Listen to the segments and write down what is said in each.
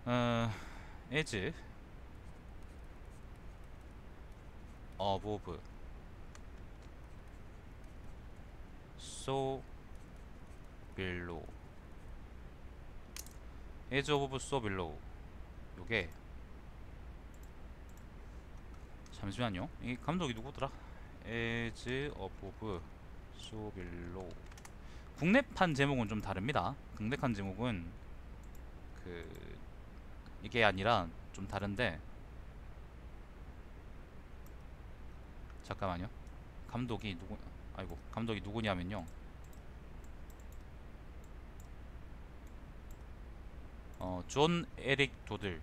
어, as above so below as above so below. 요게 잠시만요. 이 감독이 누구더라? as above so below. 국내판 제목은 좀 다릅니다. 국내판 제목은 그 이게 아니라 좀 다른데, 잠깐만요. 감독이 누구? 아이고, 감독이 누구냐면요. 존 에릭 도들.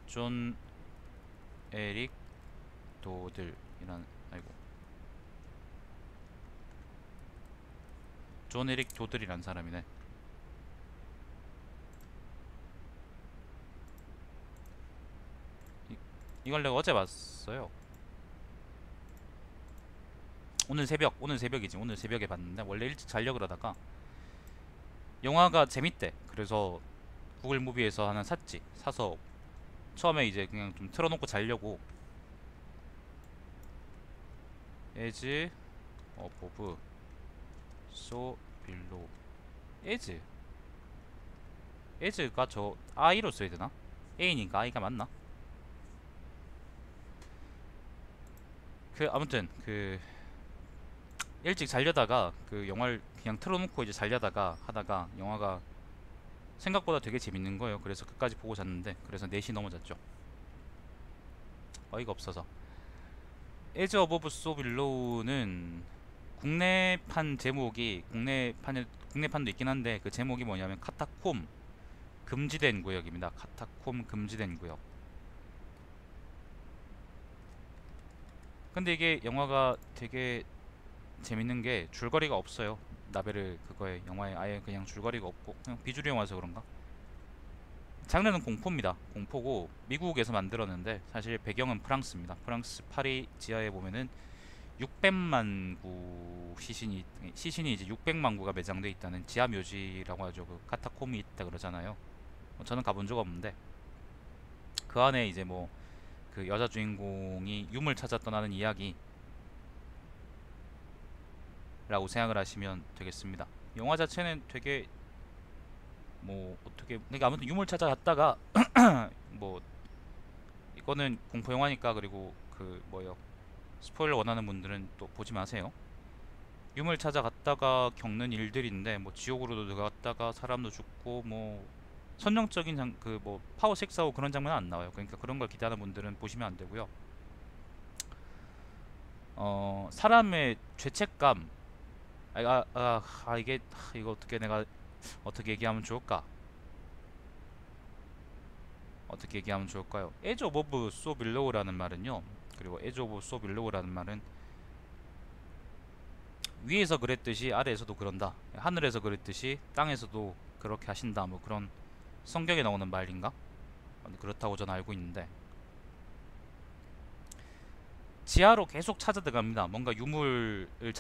존 에릭 도들이란, 아이고, 존 에릭 도들이란 사람이네. 이걸 내가 어제 봤어요. 오늘 새벽이지. 오늘 새벽에 봤는데 원래 일찍 자려 그러다가 영화가 재밌대. 그래서 구글 무비에서 하나 샀지. 사서 처음에 이제 그냥 좀 틀어놓고 자려고. as above so below. as as가 저 i로 써야 되나? a니까 i가 맞나? 그 아무튼 그 일찍 자려다가 그 영화를 그냥 틀어놓고 이제 자려다가 하다가 영화가 생각보다 되게 재밌는 거예요. 그래서 끝까지 보고 잤는데, 그래서 4시 넘어 잤죠. 어이가 없어서. 에즈 어버브 소 빌로우는 국내판 제목이, 국내판도 있긴 한데 그 제목이 뭐냐면 카타콤 금지된 구역입니다. 카타콤 금지된 구역. 근데 이게 영화가 되게 재밌는 게 줄거리가 없어요. 나베르 그거에, 영화에 아예 그냥 줄거리가 없고 그냥 비주류 영화여서 그런가? 장르는 공포입니다. 공포고 미국에서 만들었는데 사실 배경은 프랑스입니다. 프랑스 파리 지하에 보면은 600만 구 시신이 이제 600만 구가 매장돼 있다는 지하 묘지라고 하죠. 그 카타콤이 있다 그러잖아요. 저는 가본 적 없는데 그 안에 이제 뭐 그 여자 주인공이 유물 찾아 떠나는 이야기라고 생각을 하시면 되겠습니다. 영화 자체는 되게 뭐 어떻게, 그러니까 아무튼 유물 찾아갔다가 뭐 이거는 공포 영화니까, 그리고 그 뭐요, 스포일러 원하는 분들은 또 보지 마세요. 유물 찾아갔다가 겪는 일들인데 뭐 지옥으로도 들어갔다가 사람도 죽고 뭐 선정적인 그 뭐 파워 섹스하고 그런 장면은 안 나와요. 그러니까 그런 걸 기대하는 분들은 보시면 안 되고요. 사람의 죄책감, 이게 이거 어떻게 내가 어떻게 얘기하면 좋을까? 어떻게 얘기하면 좋을까요? 에즈 오브 소 빌로우라는 말은요. 그리고 에즈 오브 소 빌로우라는 말은 위에서 그랬듯이 아래에서도 그런다. 하늘에서 그랬듯이 땅에서도 그렇게 하신다. 뭐 그런 성경에 나오는 말인가? 그렇다고 저는 알고 있는데, 지하로 계속 찾아 들어갑니다. 뭔가 유물을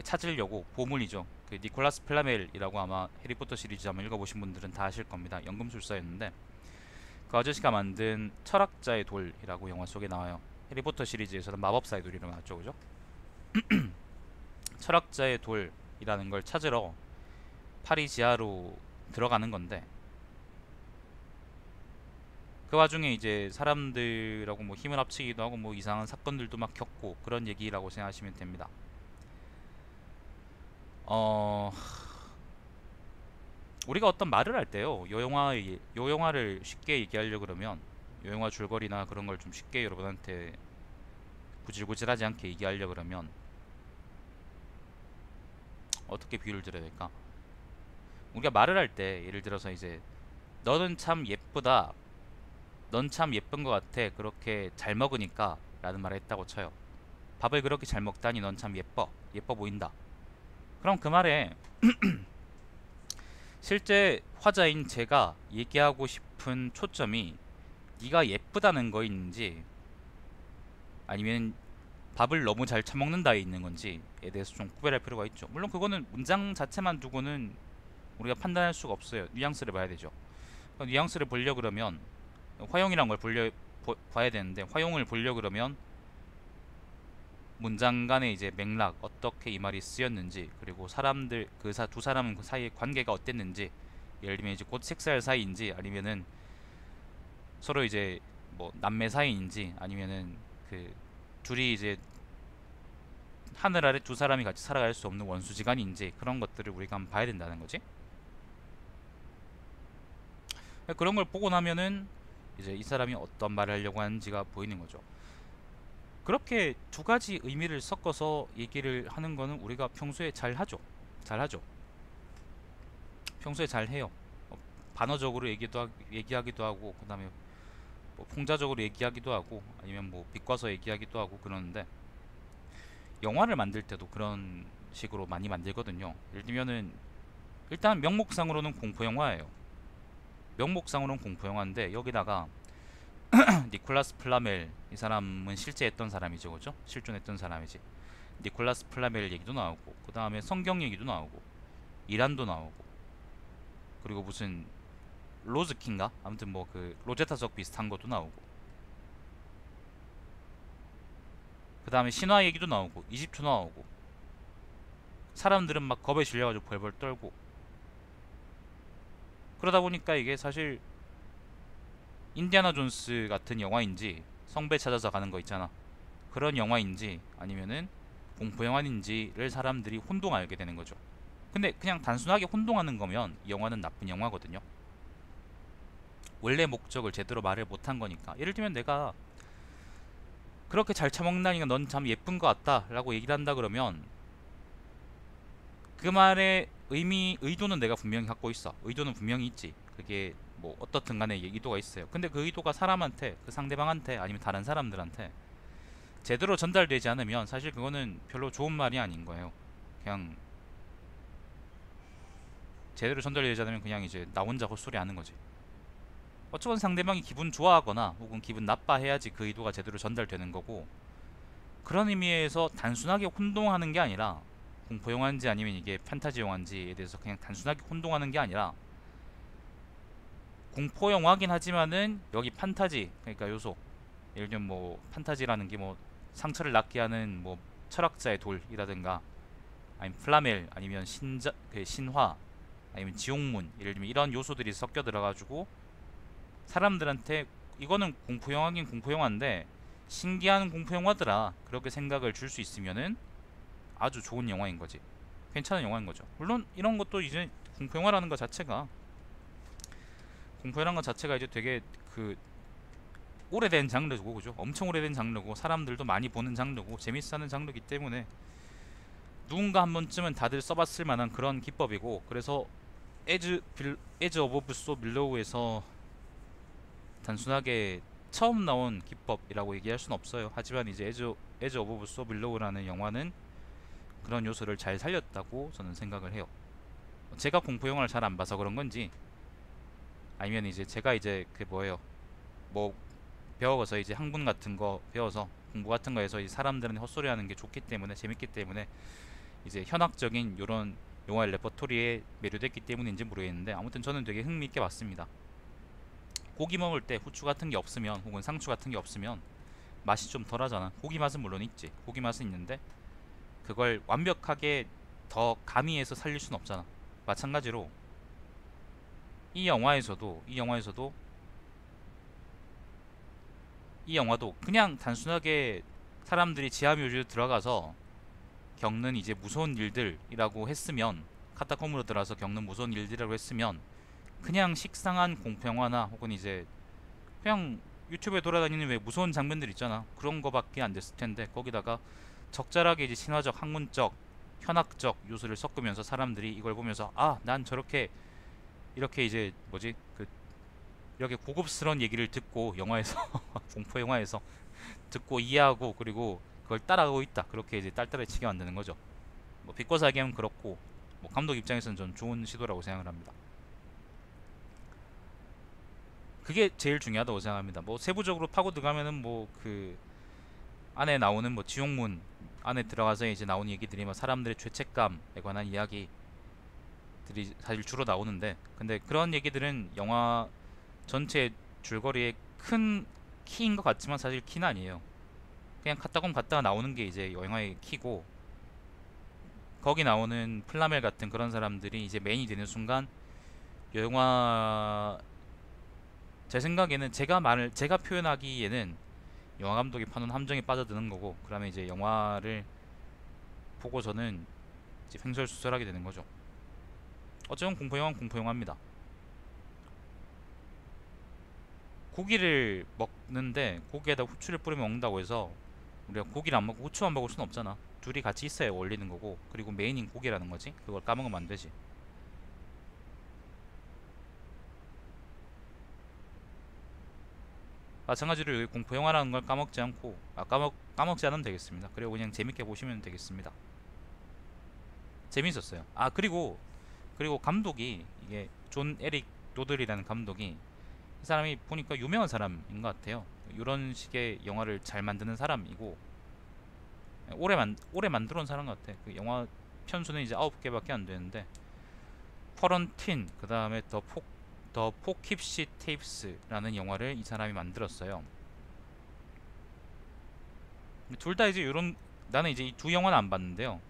찾으려고. 보물이죠. 그 니콜라스 플라멜이라고 아마 해리포터 시리즈 한번 읽어보신 분들은 다 아실 겁니다. 연금술사였는데 그 아저씨가 만든 철학자의 돌이라고 영화 속에 나와요. 해리포터 시리즈에서는 마법사의 돌이라고 나왔죠, 그죠? 철학자의 돌이라는 걸 찾으러 파리 지하로 들어가는 건데, 그 와중에 이제 사람들하고 뭐 힘을 합치기도 하고 뭐 이상한 사건들도 막 겪고 그런 얘기라고 생각하시면 됩니다. 어, 우리가 어떤 말을 할 때요, 요 영화를 쉽게 얘기하려 그러면, 요 영화 줄거리나 그런 걸 좀 쉽게 여러분한테 구질구질하지 않게 얘기하려 그러면 어떻게 비유를 드려야 될까? 우리가 말을 할 때 예를 들어서 이제 너는 참 예쁘다, 넌 참 예쁜 것 같아, 그렇게 잘 먹으니까 라는 말을 했다고 쳐요. 밥을 그렇게 잘 먹다니 넌 참 예뻐 보인다. 그럼 그 말에 실제 화자인 제가 얘기하고 싶은 초점이 네가 예쁘다는 거인지 아니면 밥을 너무 잘 처먹는다에 있는 건지에 대해서 좀 구별할 필요가 있죠. 물론 그거는 문장 자체만 두고는 우리가 판단할 수가 없어요. 뉘앙스를 봐야 되죠. 뉘앙스를 보려 그러면 화용이란 걸 봐야 되는데, 화용을 보려 그러면 문장 간의 이제 맥락, 어떻게 이 말이 쓰였는지, 그리고 사람들 두 사람 그 사이의 관계가 어땠는지, 예를 들면 이제 곧 섹스할 사이인지, 아니면은 서로 이제 뭐 남매 사이인지, 아니면은 그 둘이 이제 하늘 아래 두 사람이 같이 살아갈 수 없는 원수지간인지, 그런 것들을 우리가 한번 봐야 된다는 거지. 그런 걸 보고 나면은 이제 이 사람이 어떤 말을 하려고 하는지가 보이는 거죠. 그렇게 두 가지 의미를 섞어서 얘기를 하는 거는 우리가 평소에 잘 하죠. 평소에 잘 해요. 반어적으로 얘기하기도 하고, 그 다음에 뭐 풍자적으로 얘기하기도 하고, 아니면 뭐 비꼬아서 얘기하기도 하고 그러는데, 영화를 만들 때도 그런 식으로 많이 만들거든요. 예를 들면은 일단 명목상으로는 공포영화예요. 명목상으로는 공포영화인데, 여기다가 니콜라스 플라멜, 이 사람은 실제 했던 사람이죠, 그죠? 실존했던 사람이지. 니콜라스 플라멜 얘기도 나오고, 그 다음에 성경 얘기도 나오고, 이란도 나오고, 그리고 무슨 로즈킹가? 아무튼 뭐 그 로제타적 비슷한 것도 나오고, 그 다음에 신화 얘기도 나오고, 이집트 나오고, 사람들은 막 겁에 질려가지고 벌벌 떨고. 그러다 보니까 이게 사실 인디아나 존스 같은 영화인지, 성배 찾아서 가는 거 있잖아, 그런 영화인지 아니면은 공포 영화인지를 사람들이 혼동하게 되는 거죠. 근데 그냥 단순하게 혼동하는 거면 이 영화는 나쁜 영화거든요. 원래 목적을 제대로 말을 못한 거니까. 예를 들면 내가 그렇게 잘 처먹다니까 넌 참 예쁜 것 같다 라고 얘기를 한다 그러면, 그 말의 의도는 내가 분명히 갖고 있어. 의도는 분명히 있지. 그게 뭐 어떻든 간에 의도가 있어요. 근데 그 의도가 사람한테, 그 상대방한테, 아니면 다른 사람들한테 제대로 전달되지 않으면 사실 그거는 별로 좋은 말이 아닌 거예요. 그냥 제대로 전달되지 않으면 그냥 이제 나 혼자 헛소리 하는 거지. 어쩌건 상대방이 기분 좋아하거나 혹은 기분 나빠해야지 그 의도가 제대로 전달되는 거고, 그런 의미에서 단순하게 혼동하는 게 아니라, 공포 영화인지 아니면 이게 판타지 영화인지에 대해서 그냥 단순하게 혼동하는 게 아니라, 공포 영화긴 하지만은 여기 판타지, 그러니까 요소, 예를 들면 뭐 판타지라는 게 뭐 상처를 낫게 하는 뭐 철학자의 돌이라든가, 아니면 플라멜, 아니면 신화, 아니면 지옥문, 예를 들면 이런 요소들이 섞여 들어가지고 사람들한테 이거는 공포 영화긴 공포 영화인데 신기한 공포 영화더라, 그렇게 생각을 줄 수 있으면은 아주 좋은 영화인 거지. 괜찮은 영화인 거죠. 물론 이런 것도 이제 공포 영화라는 것 자체가, 공포라는 것 자체가 이제 되게 그 오래된 장르고, 그죠? 엄청 오래된 장르고, 사람들도 많이 보는 장르고, 재밌어하는 장르이기 때문에 누군가 한 번쯤은 다들 써봤을 만한 그런 기법이고, 그래서 에즈 오브 소 밀로우에서 단순하게 처음 나온 기법이라고 얘기할 수는 없어요. 하지만 이제 에즈 오브 소 밀로우라는 영화는 그런 요소를 잘 살렸다고 저는 생각을 해요. 제가 공포 영화를 잘 안 봐서 그런 건지, 아니면 이제 제가 이제 그 뭐예요, 뭐 배워서 이제 학문 같은 거 배워서 공부 같은 거에서 이 사람들은 헛소리하는 게 좋기 때문에, 재밌기 때문에 이제 현학적인 요런 영화 레퍼토리에 매료됐기 때문인지 모르겠는데, 아무튼 저는 되게 흥미있게 봤습니다. 고기 먹을 때 후추 같은 게 없으면, 혹은 상추 같은 게 없으면 맛이 좀 덜하잖아. 고기 맛은 물론 있지. 고기 맛은 있는데 그걸 완벽하게 더 가미해서 살릴 수는 없잖아. 마찬가지로 이 영화도 그냥 단순하게 사람들이 지하묘지에 들어가서 겪는 이제 무서운 일들이라고 했으면, 카타콤으로 들어가서 겪는 무서운 일들이라고 했으면 그냥 식상한 공포영화나 혹은 이제 그냥 유튜브에 돌아다니는 왜 무서운 장면들 있잖아, 그런 거밖에 안 됐을 텐데, 거기다가 적절하게 이제 신화적, 학문적, 현학적 요소를 섞으면서 사람들이 이걸 보면서 아, 난 저렇게 이렇게 이제 뭐지 그 이렇게 고급스러운 얘기를 듣고 영화에서 공포 영화에서 듣고 이해하고, 그리고 그걸 따라가고 있다, 그렇게 이제 딸딸해지게 만드는 거죠. 뭐 비꼬사 얘기하면 그렇고, 뭐 감독 입장에서는 전 좋은 시도라고 생각을 합니다. 그게 제일 중요하다고 생각합니다. 뭐 세부적으로 파고 들어가면은 뭐 그 안에 나오는 뭐 지옥문 안에 들어가서 이제 나오는 얘기들이 뭐 사람들의 죄책감에 관한 이야기, 사실 주로 나오는데, 근데 그런 얘기들은 영화 전체 줄거리의 큰 키인 것 같지만 사실 키는 아니에요. 그냥 갔다곰 갔다가 나오는 게 이제 영화의 키고, 거기 나오는 플라멜 같은 그런 사람들이 이제 메인이 되는 순간 영화, 제 생각에는 제가 표현하기에는 영화 감독이 파는 함정에 빠져드는 거고, 그러면 이제 영화를 보고 저는 이제 횡설수설하게 되는 거죠. 어쩌면 공포영화는 공포영화입니다. 고기를 먹는데 고기에다 후추를 뿌리면 먹는다고 해서 우리가 고기를 안 먹고 후추만 먹을 수는 없잖아. 둘이 같이 있어야 어울리는 거고, 그리고 메인인 고기라는 거지. 그걸 까먹으면 안 되지. 마찬가지로 여기 공포영화라는 걸 까먹지 않고, 까먹지 않으면 되겠습니다. 그리고 그냥 재밌게 보시면 되겠습니다. 재밌었어요. 그리고 감독이, 이게 존 에릭 도들이라는 감독이, 이 사람이 보니까 유명한 사람인 것 같아요. 이런 식의 영화를 잘 만드는 사람이고, 오래 만들어 온 사람 같아. 그 영화 편수는 이제 9개밖에 안 되는데, 쿼런틴, 그 다음에 더 포킵시 테이프스라는 영화를 이 사람이 만들었어요. 둘 다 이제 이런, 나는 이제 이 두 영화는 안 봤는데요.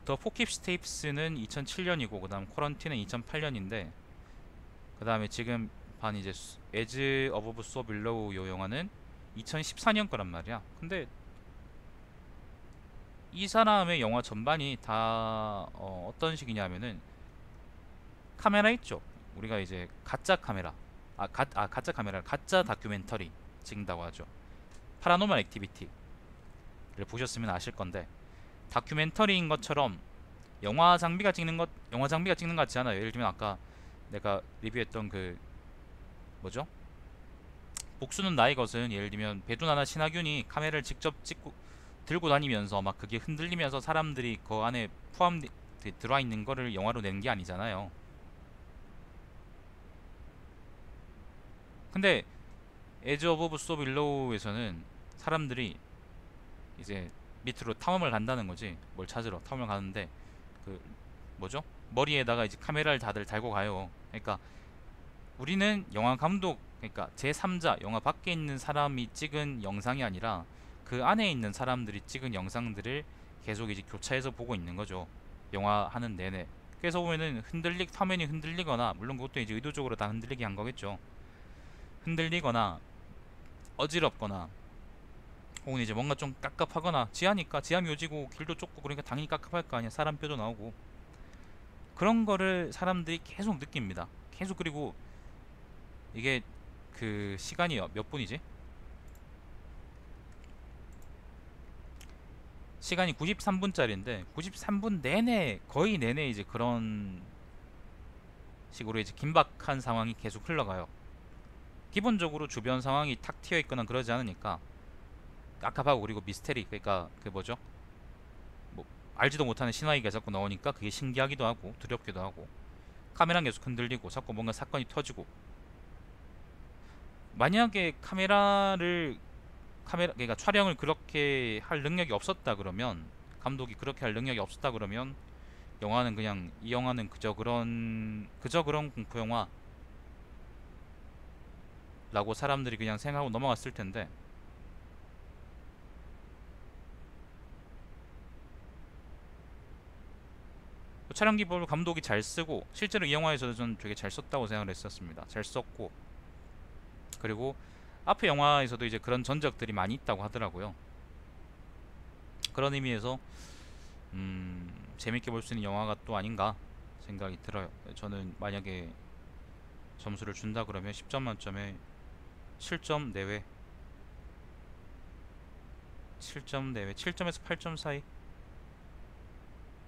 더 포킵시 테이프스는 2007년이고, 그 다음 쿼런틴은 2008년인데, 그 다음에 지금 반 이제 에즈 어버브 소 빌로우 요 영화는 2014년 거란 말이야. 근데 이 사람의 영화 전반이 다 어떤 식이냐면은, 카메라 있죠. 우리가 이제 가짜 카메라, 가짜 카메라, 가짜 다큐멘터리 찍는다고 하죠. 파라노멀 액티비티를 보셨으면 아실 건데, 다큐멘터리인 것처럼 영화 장비가 찍는 것 같지 않아요. 예를 들면 아까 내가 리뷰했던 그 뭐죠? 복수는 나의 것은, 예를 들면 배두나나 신하균이 카메라를 직접 찍고 들고 다니면서 막 그게 흔들리면서 사람들이 그 안에 들어와 있는 거를 영화로 낸 게 아니잖아요. 근데 에즈 오브 소 빌로우에서는 사람들이 이제 밑으로 탐험을 간다는 거지. 뭘 찾으러 탐험을 가는데, 그 뭐죠? 머리에다가 이제 카메라를 다들 달고 가요. 그러니까 우리는 영화 감독, 그러니까 제3자, 영화 밖에 있는 사람이 찍은 영상이 아니라 그 안에 있는 사람들이 찍은 영상들을 계속 이제 교차해서 보고 있는 거죠. 영화 하는 내내. 그래서 보면은 화면이 흔들리거나, 물론 그것도 이제 의도적으로 다 흔들리게 한 거겠죠. 흔들리거나 어지럽거나, 혹은 이제 뭔가 좀 깝깝하거나, 지하 묘지고 길도 좁고 그러니까 당연히 깝깝할 거 아니야. 사람 뼈도 나오고, 그런 거를 사람들이 계속 느낍니다. 계속. 그리고 이게 그 시간이 몇 분이지? 시간이 93분짜리인데 93분 내내, 거의 내내 이제 그런 식으로 이제 긴박한 상황이 계속 흘러가요. 기본적으로 주변 상황이 탁 트여 있거나 그러지 않으니까 깝깝하고, 그리고 미스테리, 그러니까 그 뭐죠? 뭐 알지도 못하는 신화이가 자꾸 나오니까 그게 신기하기도 하고 두렵기도 하고, 카메라는 계속 흔들리고 자꾸 뭔가 사건이 터지고. 만약에 그러니까 촬영을 그렇게 할 능력이 없었다 그러면, 감독이 그렇게 할 능력이 없었다 그러면, 이 영화는 그저 그런 공포 영화라고 사람들이 그냥 생각하고 넘어갔을 텐데, 촬영 기법을 감독이 잘 쓰고, 실제로 이 영화에서도 저는 되게 잘 썼다고 생각을 했었습니다. 잘 썼고, 그리고 앞에 영화에서도 이제 그런 전적들이 많이 있다고 하더라고요. 그런 의미에서 재밌게 볼 수 있는 영화가 또 아닌가 생각이 들어요. 저는 만약에 점수를 준다 그러면 10점 만점에 7점 내외, 7점에서 8점 사이,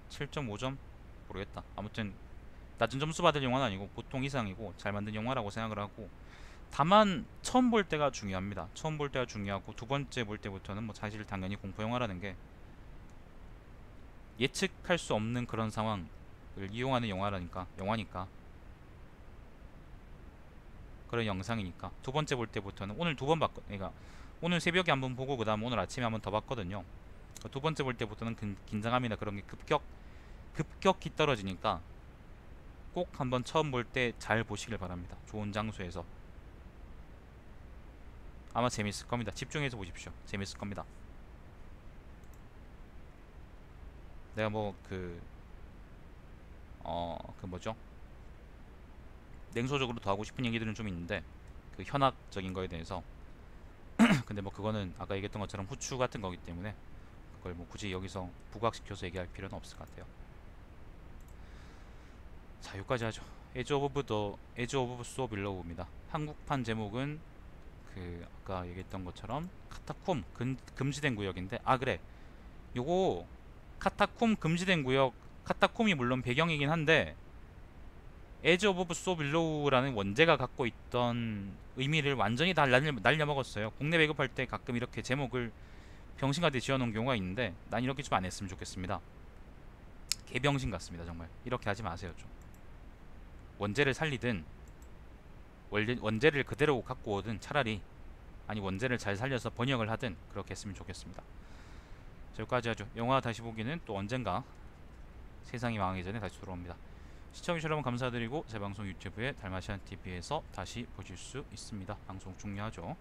7.5점, 모르겠다. 아무튼 낮은 점수 받을 영화는 아니고 보통 이상이고 잘 만든 영화라고 생각을 하고, 다만 처음 볼 때가 중요합니다. 처음 볼 때가 중요하고, 두 번째 볼 때부터는 뭐 사실 당연히 공포 영화라는 게 예측할 수 없는 그런 상황을 이용하는 영화니까, 그런 영상이니까, 두 번째 볼 때부터는, 오늘 두 번 그러니까 오늘 새벽에 한번 보고 그다음 오늘 아침에 한번 더 봤거든요. 두 번째 볼 때부터는 긴장감이나 그런 게 급격히 떨어지니까 꼭 한번 처음 볼 때 잘 보시길 바랍니다. 좋은 장소에서. 아마 재밌을 겁니다. 집중해서 보십시오. 재밌을 겁니다. 내가 뭐 그 뭐죠? 냉소적으로 더 하고 싶은 얘기들은 좀 있는데 그 현학적인 거에 대해서 근데 뭐 그거는 아까 얘기했던 것처럼 후추 같은 거기 때문에 그걸 뭐 굳이 여기서 부각시켜서 얘기할 필요는 없을 것 같아요. 자, 여기까지 하죠. 에즈 오브 소 빌로우입니다. 한국판 제목은 그 아까 얘기했던 것처럼 카타콤 금지된 구역인데, 아 그래, 요거 카타콤 금지된 구역, 카타콤이 물론 배경이긴 한데 에즈 오브 소 빌로우라는 원제가 갖고 있던 의미를 완전히 다 날려먹었어요. 국내 배급할 때 가끔 이렇게 제목을 병신같이 지어놓은 경우가 있는데 난 이렇게 좀 안 했으면 좋겠습니다. 개병신 같습니다. 정말 이렇게 하지 마세요. 좀 원제를 살리든 원제를 그대로 갖고 오든 차라리, 아니 원제를 잘 살려서 번역을 하든 그렇게 했으면 좋겠습니다. 자, 여기까지 하죠. 영화 다시 보기는 또 언젠가 세상이 망하기 전에 다시 돌아옵니다. 시청해주셔서 여러분 감사드리고 제 방송 유튜브에 달마시안TV에서 다시 보실 수 있습니다. 방송 종료하죠.